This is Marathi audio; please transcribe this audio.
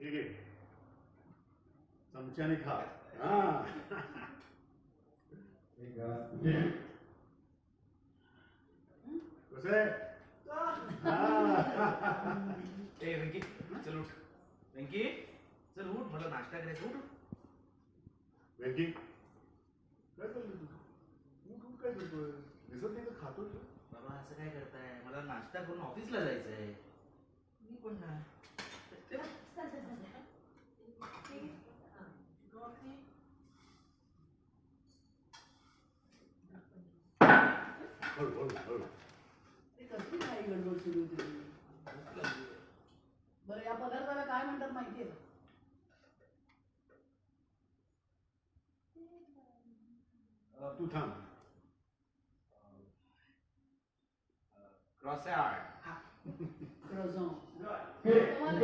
ठीक आहे चमच्याने खा. हा कसं आहे? ए वेंकी चल उठ. वेंकी चल उठ, मला नाश्ता करायचा. उठ. वेंकी काय चाललंय तुझं? उठ उठ काय करतोय? दिसत नाही तर खातोय तू. बाबा असं काय करताय? मला नाश्ता करून ऑफिसला जायचंय. मी पण ना हळू हळू हळू. ते कसली काय गडबड सुरू होती? बरं या पदार्थाला काय म्हणतात माहितीये का? तू थांब. क्रॉसॅट. क्रॉझॉन. तुम्हाला